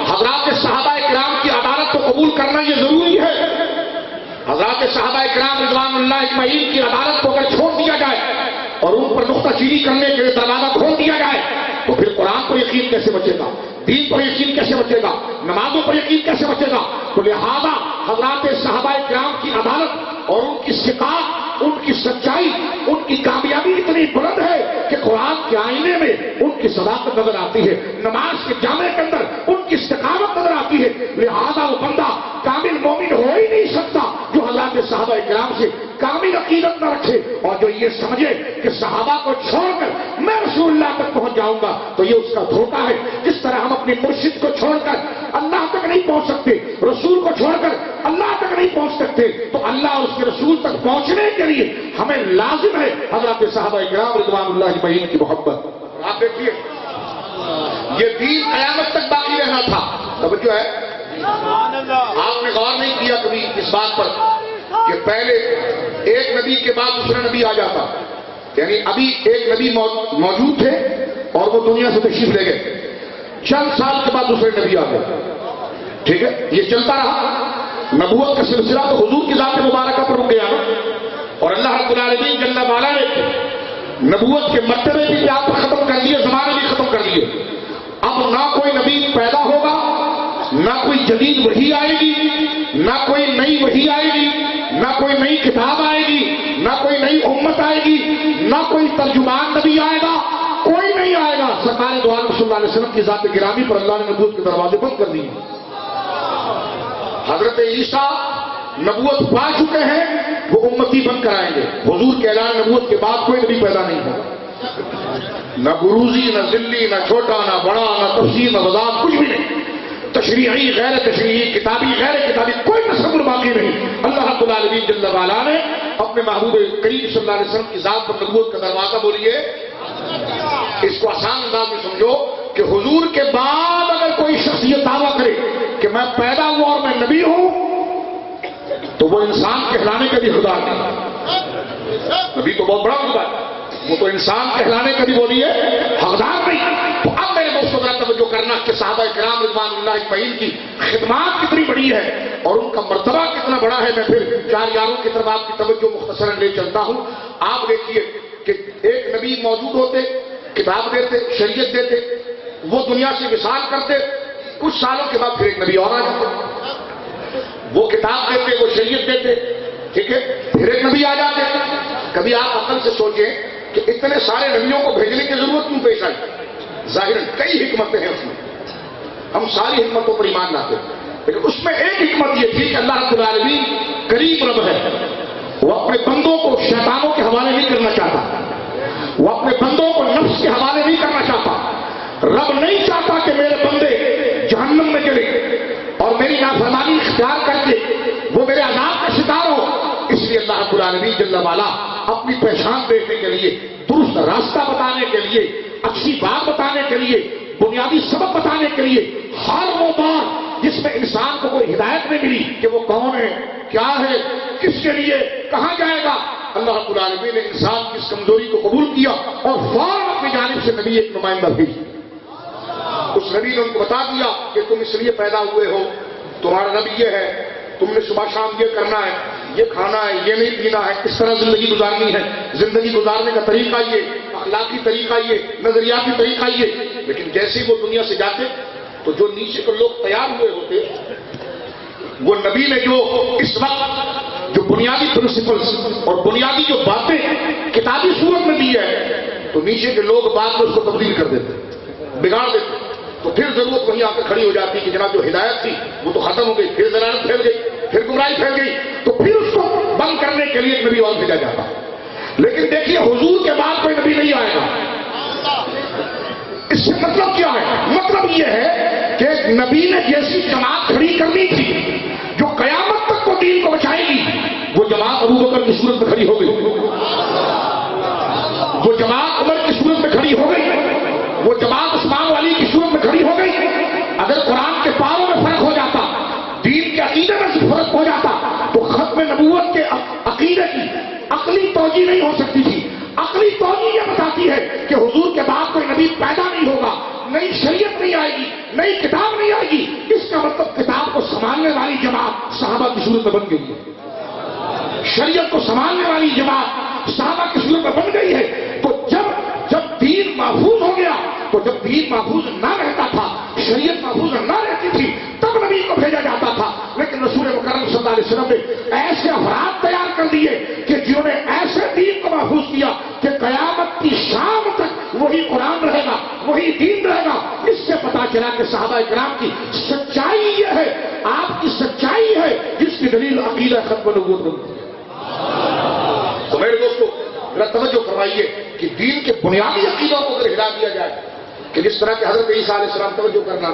حضرات صحابہ کرام کی عدالت کو قبول کرنا یہ ضروری ہے. حضرات صحابہ کرام رضوان اللہ اجمعین کی عدالت کو اگر چھوڑ دیا جائے اور ان پر نقطہ چینی کرنے کے لیے دروازہ کھول دیا جائے تو پھر قرآن پر یقین کیسے بچے گا، دین پر یقین کیسے بچے گا، نمازوں پر یقین کیسے بچے گا؟ تو لہذا حضرات صحابہ کرام کی عدالت اور ان کی ثقات، ان کی سچائی، ان کی کامیابی اتنی بلند ہے کہ قرآن کے آئینے میں ان کی صداقت نظر آتی ہے، نماز کے جامع کے اندر ان کی استقامت نظر آتی ہے. لہذا وہ بندہ کامل مومن ہو ہی نہیں سکتا جو حضرات صحابہ کرام سے کامل عقیدت نہ رکھے اور جو یہ سمجھے کہ صحابہ کو چھوڑ کر میں رسول اللہ تک پہنچ جاؤں گا، تو یہ اس کا دھوکہ ہے. جس طرح ہم اپنے مرشد کو چھوڑ کر اللہ تک نہیں پہنچ سکتے، رسول کو چھوڑ کر اللہ تک نہیں پہنچ سکتے، تو اللہ اور اس کے رسول تک پہنچنے کے لیے ہمیں لازم ہے حضرات صحابہ کرام رضوان اللہ اجمعین کی محبت. آپ دیکھیے، یہ دین قیامت تک باقی رہنا تھا. توجہ ہے، آپ نے غور نہیں کیا کبھی اس بات پر کہ پہلے ایک نبی کے بعد دوسرا نبی آ جاتا، یعنی ابھی ایک نبی موجود تھے اور وہ دنیا سے تشریف لے گئے. چند سال کے بعد دوسرے نبی آ گئے. ٹھیک ہے, یہ چلتا رہا. نبوت کا سلسلہ تو حضور کی ذات مبارکہ پر رک گیا نا, اور اللہ رب العالمین جل وعلا نے نبوت کے مرتبے بھی آپ پر ختم کر دیے, زمانے بھی ختم کر دیے. اب نہ کوئی نبی پیدا ہوگا, نہ کوئی جدید وحی آئے گی, نہ کوئی نئی وحی آئے گی, نہ کوئی نئی کتاب آئے گی, نہ کوئی نئی امت آئے گی, نہ کوئی ترجمان نبی آئے گا, کوئی نہیں آئے گا. سرکار دو عالم صلی اللہ علیہ وسلم کی ذات گرامی پر اللہ نے نبوت کے دروازے بند کر دیے. حضرت عیسیٰ نبوت پا چکے ہیں, وہ امتی بن کر آئیں گے. حضور کے اعلان نبوت کے بعد کوئی نبی پیدا نہیں ہوگا. نہ گروزی, نہ ذلی, نہ چھوٹا, نہ بڑا, نہ تفسیر, نہ وضاحت, کچھ بھی نہیں. تشریعی, غیر تشریعی, کتابی, غیر کتابی, کوئی تصور باقی نہیں. اللہ رب العالمین جل وعلا نے اپنے محبوب کریم صلی اللہ علیہ وسلم کی ذات پر نبوت کا دروازہ بولیے. اس کو آسان انداز میں سمجھو کہ حضور کے بعد اگر کوئی شخص یہ دعویٰ کرے کہ میں پیدا ہوا اور میں نبی ہوں, تو وہ انسان کہلانے کا بھی حقدار نہیں. نبی تو بہت بڑا خدا ہے, وہ تو انسان کہلانے کا بھی بولیے حقدار نہیں. تو اب میرے دوستوں ذرا توجہ کرنا کہ صحابہ کرام رضوان اللہ اجمعین کی خدمات کتنی بڑی ہے اور ان کا مرتبہ کتنا بڑا ہے. میں پھر چار یاروں کی طرف آپ کی توجہ مختصراً لے چلتا ہوں. آپ دیکھیے کہ ایک نبی موجود ہوتے, کتاب دیتے, شریعت دیتے, وہ دنیا سے وصال کرتے, کچھ سالوں کے بعد پھر ایک نبی اور آ جاتے. وہ کتاب دیتے, وہ شریعت دیتے, ٹھیک ہے, پھر ایک نبی آ جاتے. کبھی آپ عقل سے سوچیں کہ اتنے سارے نبیوں کو بھیجنے کی ضرورت کیوں پیش آئی؟ ظاہراً کئی حکمتیں ہیں اس میں, ہم ساری حکمتوں پر ایمان لاتے ہیں, لیکن اس میں ایک حکمت یہ تھی کہ اللہ رب العالمین کریم رب ہے. وہ اپنے بندوں کو شیطانوں کے حوالے نہیں کرنا چاہتا, وہ اپنے بندوں کو نفس کے حوالے نہیں کرنا چاہتا. رب نہیں چاہتا کہ میرے بندے جہنم میں چلے اور میری نافرمانی اختیار کر کے وہ میرے عذاب کا شکار ہو. اس لیے اللہ رب العالمین جل وعلا اپنی پہچان دینے کے لیے, درست راستہ بتانے کے لیے, اچھی بات بتانے کے لیے, بنیادی سبب بتانے کے لیے, ہر وہ بات جس میں انسان کو کوئی ہدایت نہیں ملی کہ وہ کون ہے, کیا ہے, کس کے لیے, کہاں جائے گا, اللہ رب العالمین نے انسان کی اس کمزوری کو قبول کیا اور فوراً اپنی جانب سے نبی ایک نمائندہ بھیجا. اس نبی نے ان کو بتا دیا کہ تم اس لیے پیدا ہوئے ہو, تمہارا رب یہ ہے, تم نے صبح شام یہ کرنا ہے, یہ کھانا ہے, یہ نہیں پینا ہے, اس طرح زندگی گزارنی ہے, زندگی گزارنے کا طریقہ یہ, اخلاقی طریقہ یہ, نظریاتی طریقہ یہ. لیکن جیسے ہی وہ دنیا سے جاتے تو جو نیچے کے لوگ تیار ہوئے ہوتے, وہ نبی نے جو اس وقت جو بنیادی پرنسپلز اور بنیادی جو باتیں کتابی صورت میں دی ہے, تو نیچے کے لوگ بعد میں اس کو تبدیل کر دیتے, بگاڑ دیتے. تو پھر ضرورت وہیں آ کر کھڑی ہو جاتی کہ جناب جو ہدایت تھی وہ تو ختم ہو گئی, پھر ضلالت پھیل گئی, پھر گمراہی پھیل گئی, تو پھر اس کو بند کرنے کے لیے ایک نبی اور بھیجا جاتا. لیکن دیکھیے حضور کے بعد کوئی نبی نہیں آئے گا. اس سے مطلب کیا ہے؟ مطلب یہ ہے کہ نبی نے جیسی جماعت کھڑی کرنی تھی جو قیامت تک کو دین کو بچائے گی, وہ جماعت ابو بکر کی صورت میں کھڑی ہو گئی, وہ جماعت عمر کی صورت میں کھڑی ہو گئی, وہ جماعت عثمان علی کی صورت میں کھڑی ہو گئی. اگر قرآن کے پاروں میں فرق ہو جاتا, دین کے عقیدے میں فرق ہو جاتا, تو ختم نبوت کے عقیدے کی عقلی توجیہ نہیں ہو سکتی تھی. عقلی توجیہ یہ بتاتی ہے کہ حضور کے بعد کوئی نبی پیدا نہیں ہوگا, نئی شریعت نہیں آئے گی, نئی کتاب نہیں آئے گی. اس کا مطلب کتاب کو سنبھالنے والی جماعت صحابہ کی صورت میں بن گئی ہے, شریعت کو سنبھالنے والی جماعت صحابہ کی صورت میں بن گئی ہے. تو جب دین محفوظ ہو گیا, تو جب دین محفوظ نہ رہتا تھا, شریعت محفوظ نہ رہتی تھی, تب نبی کو بھیجا جاتا تھا. لیکن رسول مکرم صلی اللہ علیہ وسلم نے ایسے افراد تیار کر دیے کہ جنہوں نے ایسے دین کو محفوظ کیا کہ قیامت کی شام تک وہی قرآن رہے گا, وہی دین رہے گا. اس سے پتا چلا کہ صحابہ کرام کی سچائی یہ ہے, آپ کی سچائی ہے جس کی دلیل عقیدہ ختم نبوت بنتی ہے. تو میرے دوستو ذرا توجہ فرمائیے کہ دین کے بنیادی عقیدوں کو اگر ہلا دیا جائے کہ جس طرح کہ حضرت عیسیٰ علیہ السلام, توجہ کرنا,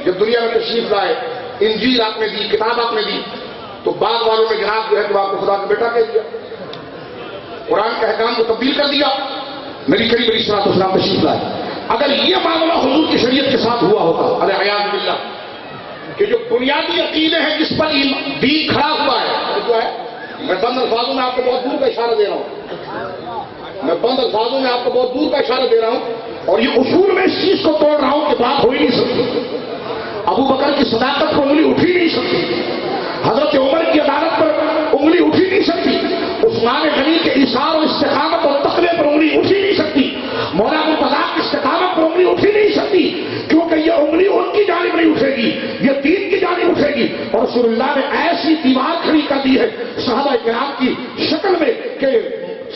جب دنیا میں تشریف لائے, انجیل آپ نے دی, کتاب آپ نے دی, تو بعد والوں نے جناب جو ہے تو آپ کو خدا کا بیٹا کہہ دیا, قرآن کے احکام کو تبدیل کر دیا. نبی کریم علیہ الصلوۃ والسلام تشریف لائے. اگر یہ معاملہ حضور کی شریعت کے ساتھ ہوا ہوتا, العیاذ باللہ, کہ جو بنیادی عقیدے ہیں جس پر دین کھڑا ہوا ہے, جو ہے, میں بند الفاظوں میں آپ کو بہت دور کا اشارہ دے رہا ہوں, میں بند الفاظوں میں آپ کو بہت دور کا اشارہ دے رہا ہوں. اور یہ اصول میں اس چیز کو توڑ رہا ہوں کہ بات ہو ہی نہیں سکتی. ابو بکر کی صداقت پر انگلی اٹھ ہی نہیں سکتی. حضرت عمر کی عدالت پر انگلی اٹھ ہی نہیں سکتی. عثمان غنی کے ایثار و استقامت اور تقوی پر انگلی اٹھ ہی نہیں سکتی. مولانا مرتضیٰ کی استقامت پر انگلی اٹھ ہی نہیں سکتی، کیونکہ یہ انگلی ان کی جانب نہیں اٹھے گی، یہ دین کی جانب اٹھے گی. اور رسول اللہ نے ایسی دیوار کھڑی کر دی ہے صحابہ کرام کی شکل میں کہ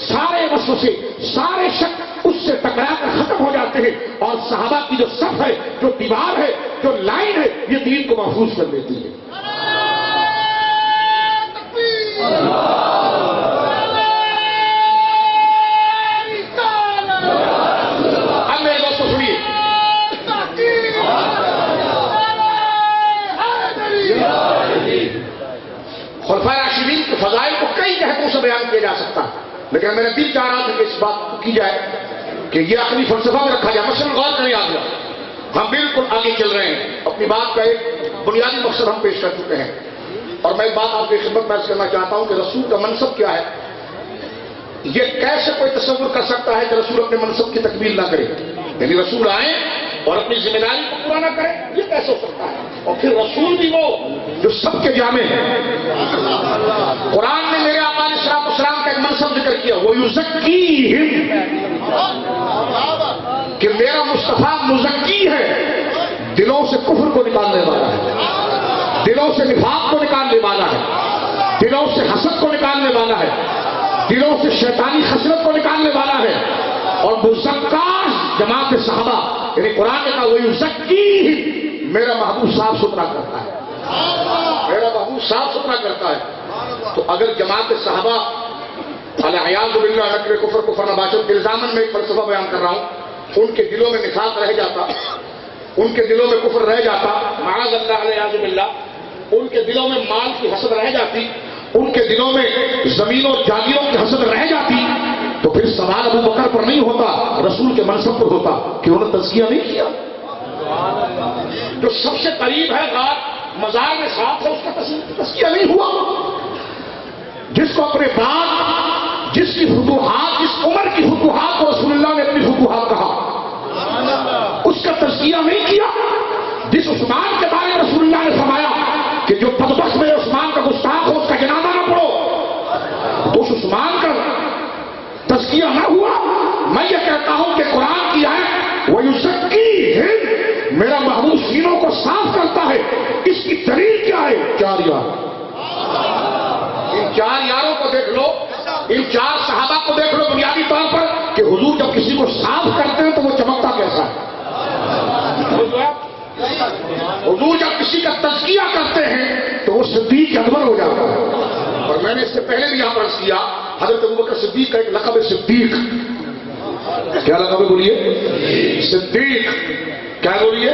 سارے وسوسے، سارے شک اس سے ٹکرا کر ختم ہو جاتے ہیں، اور صحابہ کی جو صف ہے، جو دیوار ہے، جو لائن ہے، یہ دین کو محفوظ کر دیتی ہے. اب میرے دوستوں سنیے، خلفائے راشدین کے فضائل کو کئی جہتوں سے بیان کیا جا سکتا ہے، لیکن میرا دل چاہ رہا تھا کہ اس بات کو کی جائے کہ یہ اپنی فلسفہ میں رکھا جائے. مثلاً غور کریں آپ لوگ، ہم بالکل آگے چل رہے ہیں، اپنی بات کا ایک بنیادی مقصد ہم پیش کر چکے ہیں، اور میں ایک بات آپ کی خدمت میں عرض کرنا چاہتا ہوں کہ رسول کا منصب کیا ہے. یہ کیسے کوئی تصور کر سکتا ہے کہ رسول اپنے منصب کی تکمیل نہ کرے، یعنی رسول آئے اور اپنی ذمہ داری کو پورا نہ کرے، یہ کیسے ہو سکتا ہے؟ اور پھر رسول بھی وہ جو سب کے جامع ہے. قرآن نے میرے آقا علیہ الصلوۃ والسلام کا ایک منصب ذکر کیا، وہ یزکیہم، کہ میرا مصطفیٰ مزکی ہے، دلوں سے کفر کو نکالنے والا ہے، دلوں سے نفاق کو نکالنے والا ہے، دلوں سے حسد کو نکالنے والا ہے، دلوں سے شیطانی خسرت کو نکالنے والا ہے. اور مزکاہ جماعت صحابہ، یعنی قرآن نے کہا وہ یزکیہم، میرا محبوب صاف ستھرا کرتا ہے، میرا محبوب صاف ستھرا کرتا ہے. تو اگر جماعت صحابہ الیاذ باللہ نکر کفر کفر نباشت کے الزامن میں ایک فلسفہ بیان کر رہا ہوں، ان کے دلوں میں نفاق رہ جاتا، ان کے دلوں میں کفر رہ جاتا، معاذ اللہ الیاذ باللہ، ان کے دلوں میں مال کی حسد رہ جاتی، ان کے دلوں میں زمینوں جاگیروں کی حسد رہ جاتی، تو پھر سوال ابو بکر پر نہیں ہوتا، رسول کے منصب پر ہوتا کہ انہوں نے تزکیہ نہیں کیا. جو سب سے قریب ہے غار مزار میں ساتھ ہے، اس کا تزکیہ نہیں ہوا. جس کو اپنے بعد، جس کی فتوحات، جس عمر کی فتوحات کو رسول اللہ نے اپنی فتوحات کہا، اس کا تزکیہ نہیں کیا. جس عثمان کے بارے میں رسول اللہ نے فرمایا کہ جو بدبخت میں عثمان کا گستاخ ہو اس کا جنازہ نہ پڑھو، تو اس عثمان کا تزکیہ نہ ہوا. میں یہ کہتا ہوں کہ قرآن کی آیت وَيُزَكِّيهِمْ، میرا محبوب سینوں کو صاف کرتا ہے. اس کی دلیل کیا ہے؟ 4 یار. ان 4 یاروں کو دیکھ لو، ان 4 صحابہ کو دیکھ لو بنیادی طور پر کہ حضور جب کسی کو صاف کرتے ہیں تو وہ چمکتا کیسا ہے. حضور جب کسی کا تزکیہ کرتے ہیں تو وہ صدیق اکبر ہو جاتا ہے. اور میں نے اس سے پہلے بھی یہاں پر عرض کیا، حضرت ابوبکر صدیق کا ایک لقب ہے صدیق. کیا لقب ہے بولیے؟ صدیق. کیا بولیے؟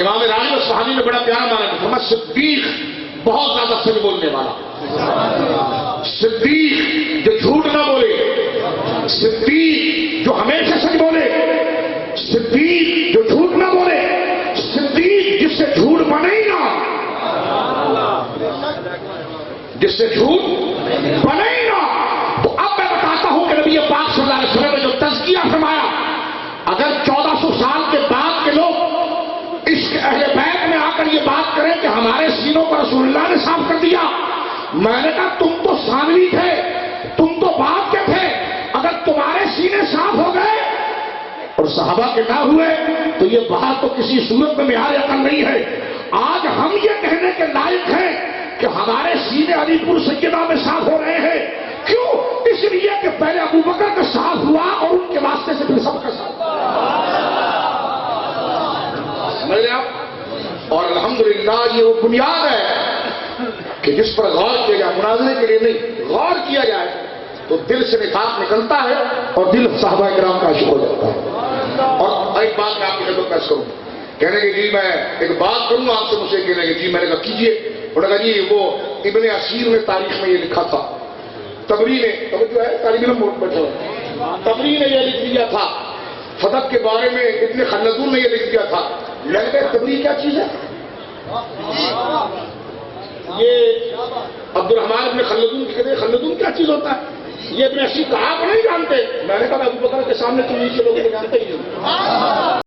امام راغب اصفہانی نے بڑا پیارا مانا کہ فرمایا صدیق بہت زیادہ سچ بولنے والا، صدیق جو جھوٹ نہ بولے، صدیق جو ہمیشہ سچ بولے، صدیق جو جھوٹ نہ بولے، صدیق جس سے جھوٹ بنے ہی نہ، جس سے جھوٹ بنے ہی نہ. تو اب میں بتاتا ہوں کہ نبی پاک صلی اللہ علیہ وسلم نے جو تزکیہ فرمایا، اگر 1400 سال کے بعد کے لوگ اس اہل بیت میں آ کر یہ بات کریں کہ ہمارے سینوں کو رسول اللہ نے صاف کر دیا، میں نے کہا تم تو ثانوی تھے، تم تو بعد کے تھے. اگر تمہارے سینے صاف ہو گئے اور صحابہ کے نہ ہوئے تو یہ بات تو کسی صورت میں معیار عقل نہیں ہے. آج ہم یہ کہنے کے لائق ہیں کہ ہمارے سینے علی پور سیدہ میں صاف ہو رہے ہیں. کیوں؟ اس لیے کہ پہلے ابو بکر کا صاف ہوا اور ان کے واسطے سے پھر سب کا صاف ہوا. سمجھ رہے آپ؟ اور الحمدللہ یہ وہ بنیاد ہے کہ جس پر غور کیا جائے، مناظرے کے لیے نہیں، غور کیا جائے تو دل سے نفاق نکلتا ہے اور دل صحابہ کرام کا عاشق ہو جاتا ہے. اور ایک بات میں آپ کی خدمت پیش کروں، کہنے کہ جی میں ایک بات کروں آپ سے، مجھے کہنے کہ جی میں نے کہا کیجیے. انہوں نے کہا جی وہ ابن اسیر نے تاریخ میں یہ لکھا تھا، تبری نے، جو ہے طالب علم بیٹھا، تبری نے یہ لکھ دیا تھا، فتح کے بارے میں ابن خلدون نے یہ لکھ دیا تھا. لگتا ہے تبری کیا چیز ہے؟ یہ عبد الرحمن ابن خلدون کہتے ہیں خلدون کیا چیز ہوتا ہے؟ یہ ابن اسیر کہا آپ نہیں جانتے. میں نے کہا ابو بکر کے سامنے تم نیچے لوگوں کو جانتے ہی نہیں. ہے